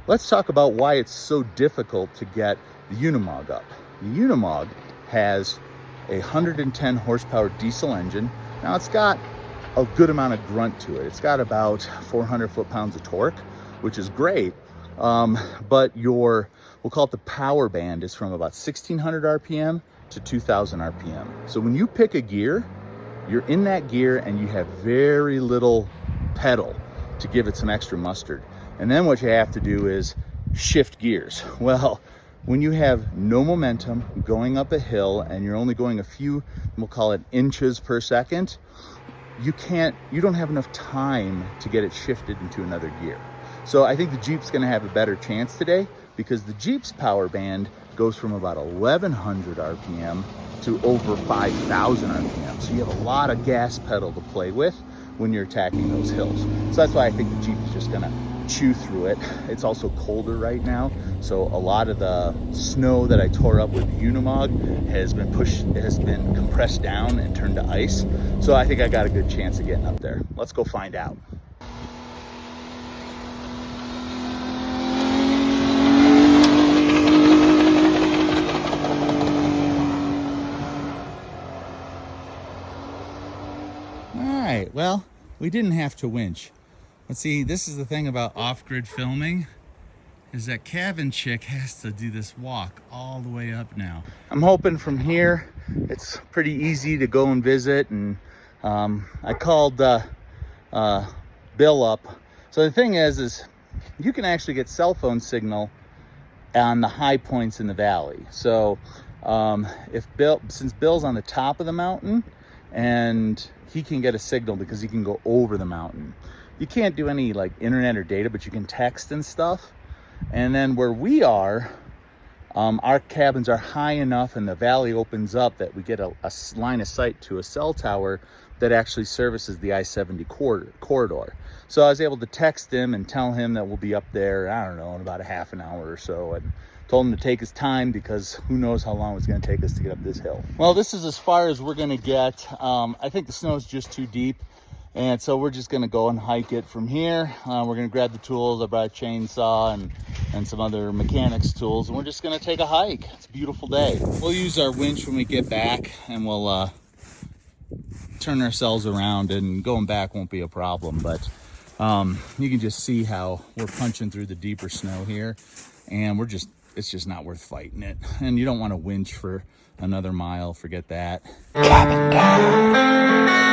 let's talk about why it's so difficult to get the Unimog up. The Unimog has a 110 horsepower diesel engine. Now it's got a good amount of grunt to it. It's got about 400 foot-pounds of torque, which is great. But we'll call it the power band, is from about 1600 RPM to 2000 RPM. So when you pick a gear, you're in that gear and you have very little pedal to give it some extra mustard. And then what you have to do is shift gears. Well, when you have no momentum going up a hill and you're only going a few, we'll call it inches per second, you don't have enough time to get it shifted into another gear. So I think the Jeep's gonna have a better chance today, because the Jeep's power band goes from about 1100 RPM to over 5000 RPM. So you have a lot of gas pedal to play with when you're attacking those hills. So that's why I think the Jeep is just gonna chew through it. It's also colder right now, so a lot of the snow that I tore up with the Unimog has been compressed down and turned to ice. So I think I got a good chance of getting up there. Let's go find out. All right, well, we didn't have to winch. Let's see, this is the thing about off-grid filming, is that cabin chick has to do this walk all the way up now. I'm hoping from here it's pretty easy to go and visit, and I called Bill up. So the thing is you can actually get cell phone signal on the high points in the valley. So since Bill's on the top of the mountain, and he can get a signal because he can go over the mountain. You can't do any like internet or data, but you can text and stuff. And then where we are, our cabins are high enough and the valley opens up that we get a line of sight to a cell tower that actually services the I-70 corridor. So I was able to text him and tell him that we'll be up there, I don't know, in about a half an hour or so, and told him to take his time because who knows how long it's going to take us to get up this hill. Well, this is as far as we're going to get. I think the snow is just too deep. And so we're just gonna go and hike it from here. We're gonna grab the tools. I brought a chainsaw and some other mechanics tools, and we're just gonna take a hike. It's a beautiful day. We'll use our winch when we get back, and we'll turn ourselves around, and going back won't be a problem. But you can just see how we're punching through the deeper snow here, and it's just not worth fighting it. And you don't want to winch for another mile, forget that. Cabin down.